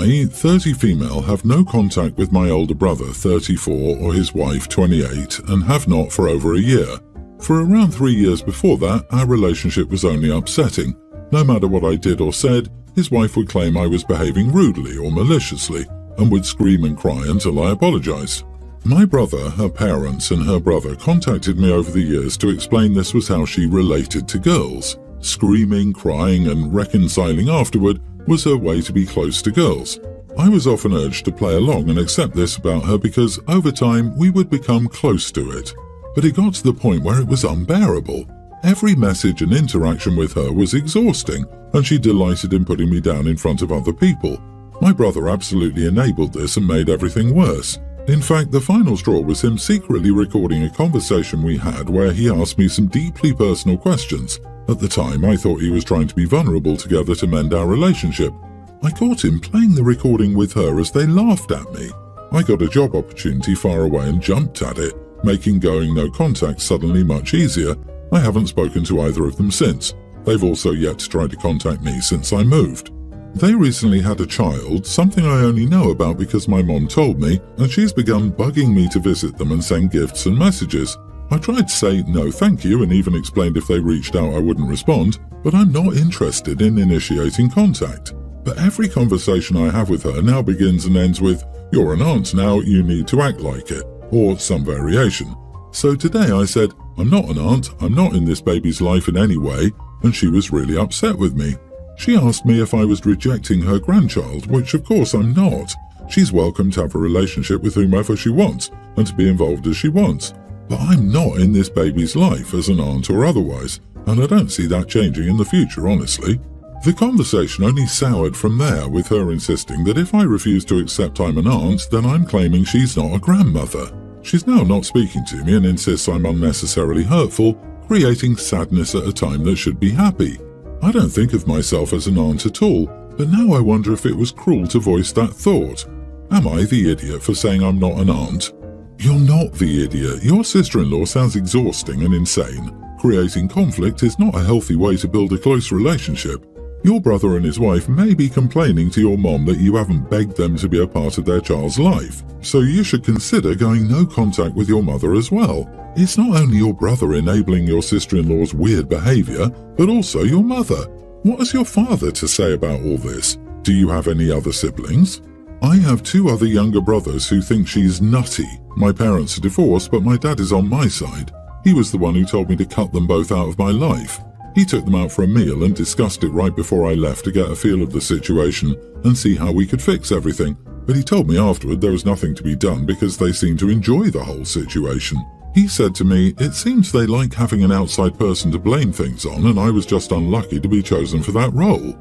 I, 30 female, have no contact with my older brother, 34, or his wife, 28, and have not for over a year. For around 3 years before that, our relationship was only upsetting. No matter what I did or said, his wife would claim I was behaving rudely or maliciously, and would scream and cry until I apologized. My brother, her parents, and her brother contacted me over the years to explain this was how she related to girls. Screaming, crying, and reconciling afterward was her way to be close to girls. I was often urged to play along and accept this about her because, over time, we would become close to it. But it got to the point where it was unbearable. Every message and interaction with her was exhausting, and she delighted in putting me down in front of other people. My brother absolutely enabled this and made everything worse. In fact, the final straw was him secretly recording a conversation we had where he asked me some deeply personal questions. At the time, I thought he was trying to be vulnerable together to mend our relationship. I caught him playing the recording with her as they laughed at me. I got a job opportunity far away and jumped at it, making going no contact suddenly much easier. I haven't spoken to either of them since. They've also yet to try to contact me since I moved. They recently had a child, something I only know about because my mom told me, and she's begun bugging me to visit them and send gifts and messages. I tried to say no thank you and even explained if they reached out I wouldn't respond, but I'm not interested in initiating contact. But every conversation I have with her now begins and ends with, "You're an aunt now, you need to act like it," or some variation. So today I said, "I'm not an aunt, I'm not in this baby's life in any way," and she was really upset with me. She asked me if I was rejecting her grandchild, which of course I'm not. She's welcome to have a relationship with whomever she wants and to be involved as she wants. But I'm not in this baby's life as an aunt or otherwise, and I don't see that changing in the future, honestly. The conversation only soured from there, with her insisting that if I refuse to accept I'm an aunt, then I'm claiming she's not a grandmother. She's now not speaking to me and insists I'm unnecessarily hurtful, creating sadness at a time that should be happy. I don't think of myself as an aunt at all, but now I wonder if it was cruel to voice that thought. Am I the idiot for saying I'm not an aunt? You're not the idiot. Your sister-in-law sounds exhausting and insane. Creating conflict is not a healthy way to build a close relationship. Your brother and his wife may be complaining to your mom that you haven't begged them to be a part of their child's life, so you should consider going no contact with your mother as well. It's not only your brother enabling your sister-in-law's weird behavior, but also your mother. What has your father to say about all this? Do you have any other siblings? I have 2 other younger brothers who think she's nutty. My parents are divorced, but my dad is on my side. He was the one who told me to cut them both out of my life. He took them out for a meal and discussed it right before I left to get a feel of the situation and see how we could fix everything. But he told me afterward there was nothing to be done because they seemed to enjoy the whole situation. He said to me, "It seems they like having an outside person to blame things on, and I was just unlucky to be chosen for that role."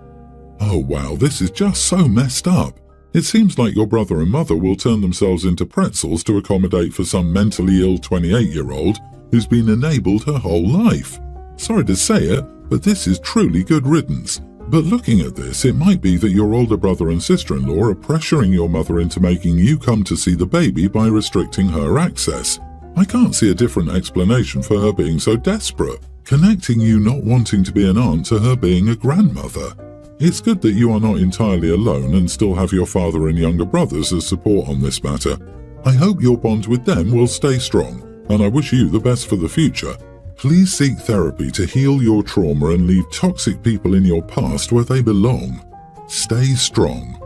Oh wow, this is just so messed up. It seems like your brother and mother will turn themselves into pretzels to accommodate for some mentally ill 28-year-old who's been enabled her whole life. Sorry to say it, but this is truly good riddance. But looking at this, it might be that your older brother and sister-in-law are pressuring your mother into making you come to see the baby by restricting her access. I can't see a different explanation for her being so desperate, connecting you not wanting to be an aunt to her being a grandmother. It's good that you are not entirely alone and still have your father and younger brothers as support on this matter. I hope your bond with them will stay strong, and I wish you the best for the future. Please seek therapy to heal your trauma and leave toxic people in your past where they belong. Stay strong.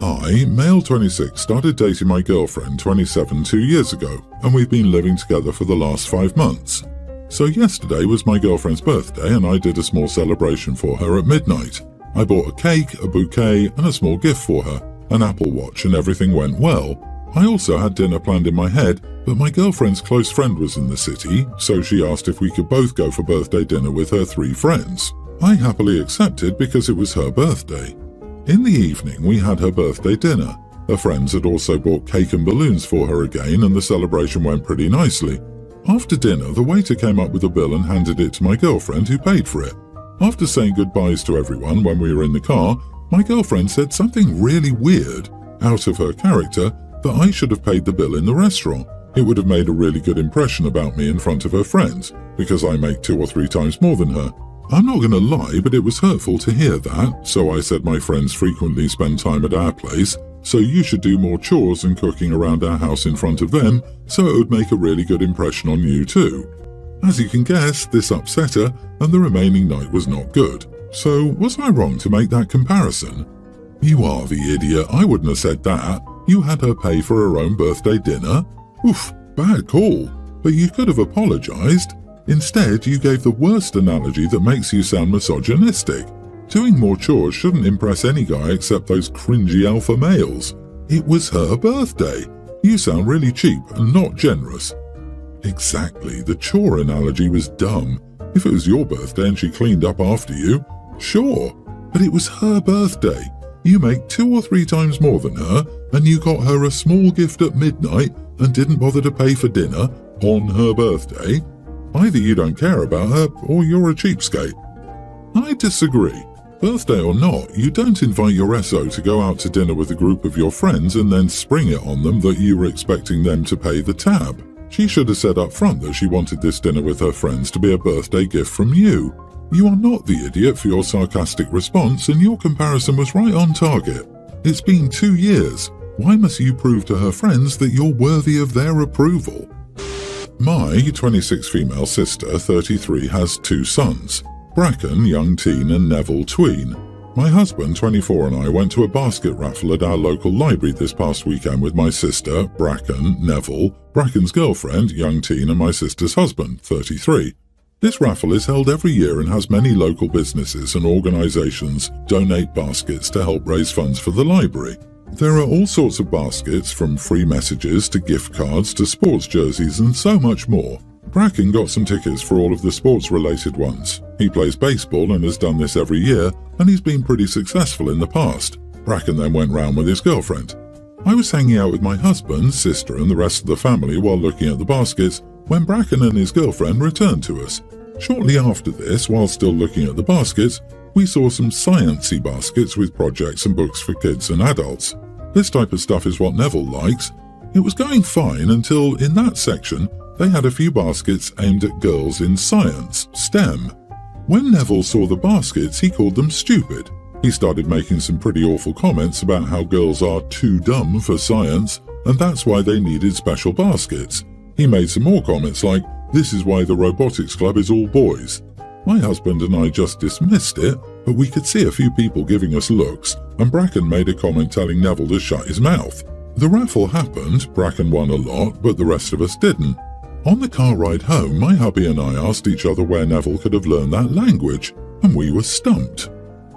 I, male 26, started dating my girlfriend 27 2 years ago, and we've been living together for the last 5 months. So yesterday was my girlfriend's birthday and I did a small celebration for her at midnight. I bought a cake, a bouquet and a small gift for her, an Apple Watch, and everything went well. I also had dinner planned in my head, but my girlfriend's close friend was in the city, so she asked if we could both go for birthday dinner with her 3 friends. I happily accepted because it was her birthday. In the evening, we had her birthday dinner. Her friends had also bought cake and balloons for her again, and the celebration went pretty nicely. After dinner, the waiter came up with a bill and handed it to my girlfriend, who paid for it. After saying goodbyes to everyone when we were in the car, my girlfriend said something really weird, out of her character, that I should have paid the bill in the restaurant. It would have made a really good impression about me in front of her friends, because I make 2 or 3 times more than her. I'm not going to lie, but it was hurtful to hear that, so I said my friends frequently spend time at our place, so you should do more chores and cooking around our house in front of them, so it would make a really good impression on you too. As you can guess, this upset her, and the remaining night was not good. So, was I wrong to make that comparison? You are the idiot, I wouldn't have said that. You had her pay for her own birthday dinner? Oof, bad call. But you could have apologised. Instead, you gave the worst analogy that makes you sound misogynistic. Doing more chores shouldn't impress any guy except those cringy alpha males. It was her birthday. You sound really cheap and not generous. Exactly, the chore analogy was dumb. If it was your birthday and she cleaned up after you, sure. But it was her birthday. You make 2 or 3 times more than her, and you got her a small gift at midnight and didn't bother to pay for dinner on her birthday. Either you don't care about her, or you're a cheapskate. I disagree. Birthday or not, you don't invite your SO to go out to dinner with a group of your friends and then spring it on them that you were expecting them to pay the tab. She should have said up front that she wanted this dinner with her friends to be a birthday gift from you. You are not the idiot for your sarcastic response, and your comparison was right on target. It's been 2 years. Why must you prove to her friends that you're worthy of their approval? My 26 female sister, 33, has 2 sons, Bracken, young teen, and Neville, tween. My husband, 24, and I went to a basket raffle at our local library this past weekend with my sister, Bracken, Neville, Bracken's girlfriend, young teen, and my sister's husband, 33. This raffle is held every year and has many local businesses and organisations donate baskets to help raise funds for the library. There are all sorts of baskets, from free messages to gift cards to sports jerseys and so much more. Bracken got some tickets for all of the sports-related ones. He plays baseball and has done this every year, and he's been pretty successful in the past. Bracken then went round with his girlfriend. I was hanging out with my husband, sister, and the rest of the family while looking at the baskets when Bracken and his girlfriend returned to us. Shortly after this, while still looking at the baskets, we saw some science-y baskets with projects and books for kids and adults. This type of stuff is what Neville likes. It was going fine until, in that section, they had a few baskets aimed at girls in science, STEM. When Neville saw the baskets, he called them stupid. He started making some pretty awful comments about how girls are too dumb for science, and that's why they needed special baskets. He made some more comments like, "This is why the robotics club is all boys." My husband and I just dismissed it, but we could see a few people giving us looks, and Bracken made a comment telling Neville to shut his mouth. The raffle happened, Bracken won a lot, but the rest of us didn't. On the car ride home, my hubby and I asked each other where Neville could have learned that language, and we were stumped.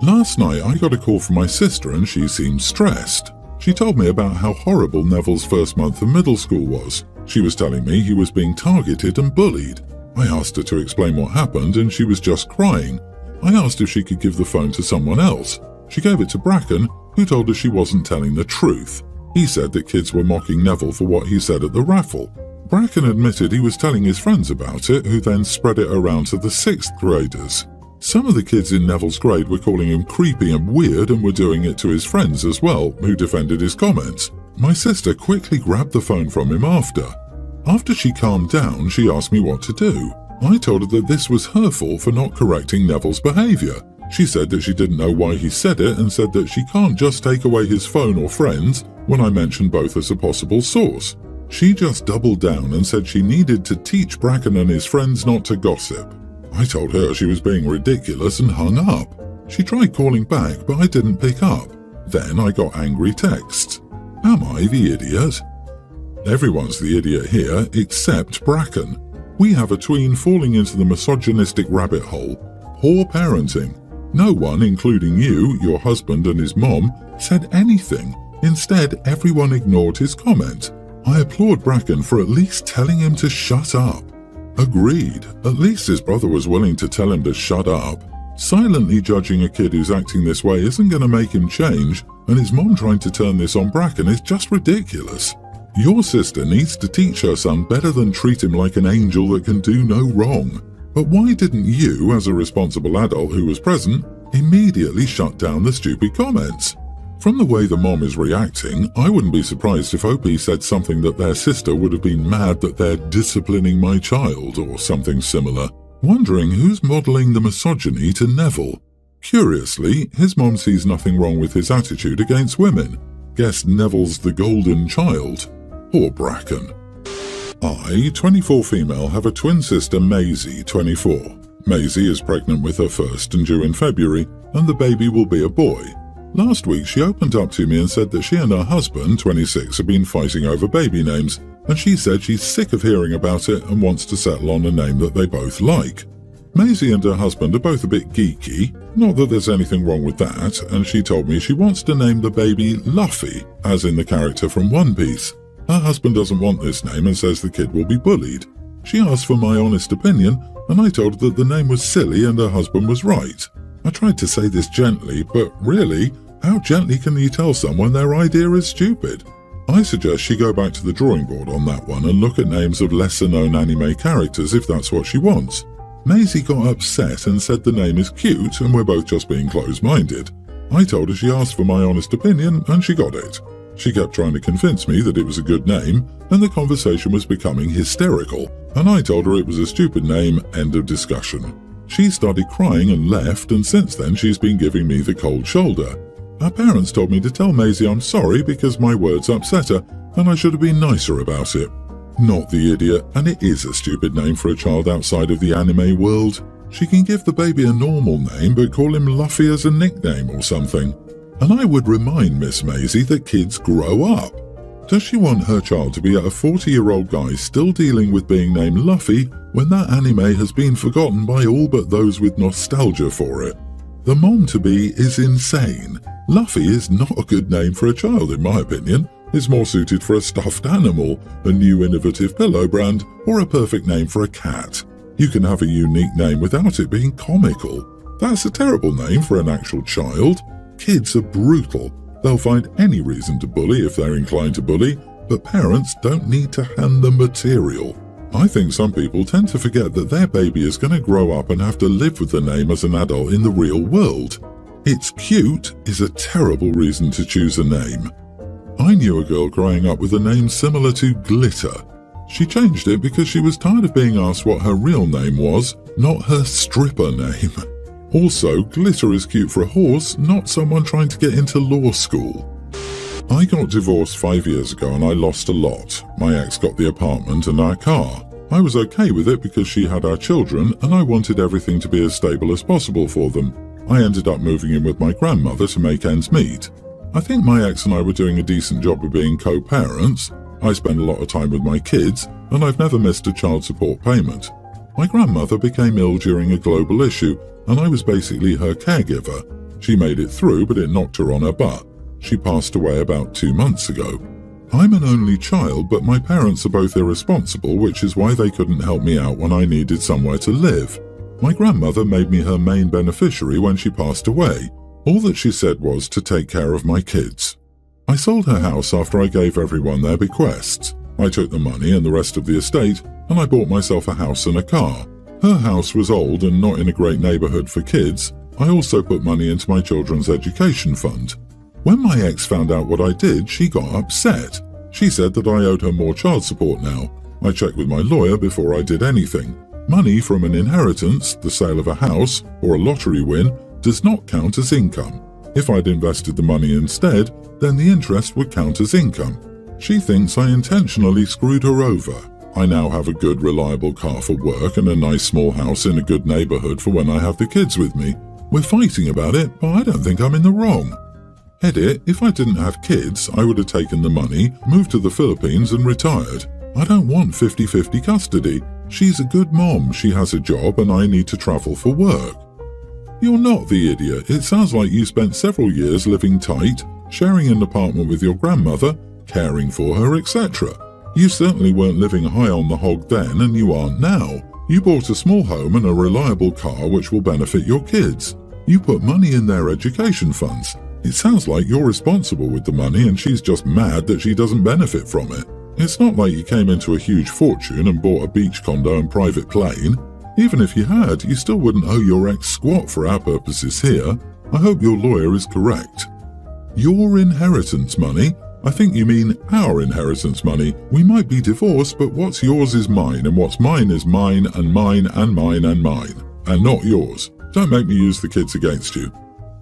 Last night I got a call from my sister and she seemed stressed. She told me about how horrible Neville's first month of middle school was. She was telling me he was being targeted and bullied. I asked her to explain what happened and she was just crying. I asked if she could give the phone to someone else. She gave it to Bracken, who told her she wasn't telling the truth. He said that kids were mocking Neville for what he said at the raffle. Bracken admitted he was telling his friends about it, who then spread it around to the 6th graders. Some of the kids in Neville's grade were calling him creepy and weird and were doing it to his friends as well, who defended his comments. My sister quickly grabbed the phone from him after. After she calmed down, she asked me what to do. I told her that this was her fault for not correcting Neville's behaviour. She said that she didn't know why he said it and said that she can't just take away his phone or friends when I mentioned both as a possible source. She just doubled down and said she needed to teach Bracken and his friends not to gossip. I told her she was being ridiculous and hung up. She tried calling back, but I didn't pick up. Then I got angry texts. Am I the idiot? Everyone's the idiot here except Bracken. We have a tween falling into the misogynistic rabbit hole. Poor parenting. No one, including you, your husband and his mom, said anything. Instead, everyone ignored his comment. I applaud Bracken for at least telling him to shut up. Agreed. At least his brother was willing to tell him to shut up. Silently judging a kid who's acting this way isn't going to make him change, and his mom trying to turn this on Bracken is just ridiculous. Your sister needs to teach her son better than treat him like an angel that can do no wrong. But why didn't you, as a responsible adult who was present, immediately shut down the stupid comments? From the way the mom is reacting, I wouldn't be surprised if OP said something that their sister would have been mad that they're disciplining my child or something similar. wondering who's modelling the misogyny to Neville. Curiously, his mom sees nothing wrong with his attitude against women. Guess Neville's the golden child. Poor Bracken. I, 24 female, have a twin sister Maisie, 24. Maisie is pregnant with her first and due in February, and the baby will be a boy. Last week she opened up to me and said that she and her husband, 26, have been fighting over baby names, and she said she's sick of hearing about it and wants to settle on a name that they both like. Maisie and her husband are both a bit geeky, not that there's anything wrong with that, and she told me she wants to name the baby Luffy, as in the character from One Piece. Her husband doesn't want this name and says the kid will be bullied. She asked for my honest opinion, and I told her that the name was silly and her husband was right. I tried to say this gently, but really, how gently can you tell someone their idea is stupid? I suggest she go back to the drawing board on that one and look at names of lesser-known anime characters if that's what she wants. Maisie got upset and said the name is cute and we're both just being close-minded. I told her she asked for my honest opinion and she got it. She kept trying to convince me that it was a good name and the conversation was becoming hysterical, and I told her it was a stupid name, end of discussion. She started crying and left, and since then she's been giving me the cold shoulder. Her parents told me to tell Maisie I'm sorry because my words upset her and I should have been nicer about it. Not the idiot, and it is a stupid name for a child outside of the anime world. She can give the baby a normal name but call him Luffy as a nickname or something. And I would remind Miss Maisie that kids grow up. Does she want her child to be a 40-year-old guy still dealing with being named Luffy when that anime has been forgotten by all but those with nostalgia for it? The mom-to-be is insane. Luffy is not a good name for a child in my opinion. It's more suited for a stuffed animal, a new innovative pillow brand, or a perfect name for a cat. You can have a unique name without it being comical. That's a terrible name for an actual child. Kids are brutal. They'll find any reason to bully if they're inclined to bully, but parents don't need to hand them material. I think some people tend to forget that their baby is going to grow up and have to live with the name as an adult in the real world. It's cute is a terrible reason to choose a name. I knew a girl growing up with a name similar to Glitter. She changed it because she was tired of being asked what her real name was, not her stripper name. Also, Glitter is cute for a horse, not someone trying to get into law school. I got divorced 5 years ago and I lost a lot. My ex got the apartment and our car. I was okay with it because she had our children and I wanted everything to be as stable as possible for them. I ended up moving in with my grandmother to make ends meet. I think my ex and I were doing a decent job of being co-parents. I spend a lot of time with my kids and I've never missed a child support payment. My grandmother became ill during a global issue and I was basically her caregiver. She made it through, but it knocked her on her butt. She passed away about 2 months ago. I'm an only child, but my parents are both irresponsible, which is why they couldn't help me out when I needed somewhere to live. My grandmother made me her main beneficiary when she passed away. All that she said was to take care of my kids. I sold her house after I gave everyone their bequests. I took the money and the rest of the estate, and I bought myself a house and a car. Her house was old and not in a great neighborhood for kids. I also put money into my children's education fund. When my ex found out what I did, she got upset. She said that I owed her more child support now. I checked with my lawyer before I did anything. Money from an inheritance, the sale of a house, or a lottery win does not count as income. If I'd invested the money instead, then the interest would count as income. She thinks I intentionally screwed her over. I now have a good, reliable car for work and a nice small house in a good neighborhood for when I have the kids with me. We're fighting about it, but I don't think I'm in the wrong. Edit, if I didn't have kids, I would have taken the money, moved to the Philippines and retired. I don't want 50-50 custody. She's a good mom, she has a job and I need to travel for work. You're not the idiot. It sounds like you spent several years living tight, sharing an apartment with your grandmother, caring for her, etc. You certainly weren't living high on the hog then and you aren't now. You bought a small home and a reliable car which will benefit your kids. You put money in their education funds. It sounds like you're responsible with the money and she's just mad that she doesn't benefit from it. It's not like you came into a huge fortune and bought a beach condo and private plane. Even if you had, you still wouldn't owe your ex squat for our purposes here. I hope your lawyer is correct. Your inheritance money? I think you mean our inheritance money. We might be divorced, but what's yours is mine, and what's mine is mine, and mine, and mine, and mine, and not yours. Don't make me use the kids against you.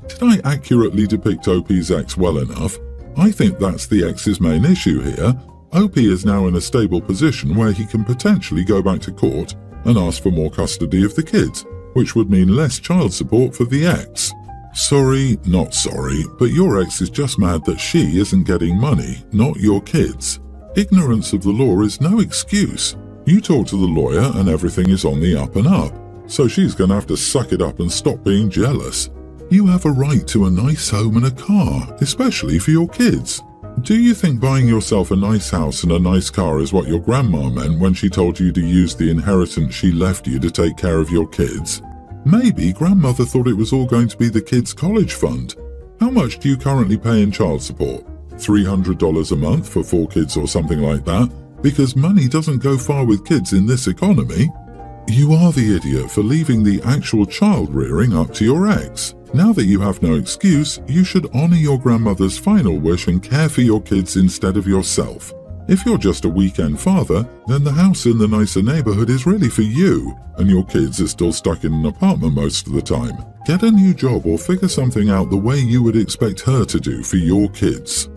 Did I accurately depict OP's ex well enough? I think that's the ex's main issue here. OP is now in a stable position where he can potentially go back to court and ask for more custody of the kids, which would mean less child support for the ex. Sorry, not sorry, but your ex is just mad that she isn't getting money, not your kids. Ignorance of the law is no excuse. You talk to the lawyer and everything is on the up and up, so she's going to have to suck it up and stop being jealous. You have a right to a nice home and a car, especially for your kids. Do you think buying yourself a nice house and a nice car is what your grandma meant when she told you to use the inheritance she left you to take care of your kids? Maybe grandmother thought it was all going to be the kids' college fund. How much do you currently pay in child support? $300 a month for 4 kids or something like that? Because money doesn't go far with kids in this economy. You are the idiot for leaving the actual child rearing up to your ex. Now that you have no excuse, you should honor your grandmother's final wish and care for your kids instead of yourself. If you're just a weekend father, then the house in the nicer neighborhood is really for you, and your kids are still stuck in an apartment most of the time. Get a new job or figure something out the way you would expect her to do for your kids.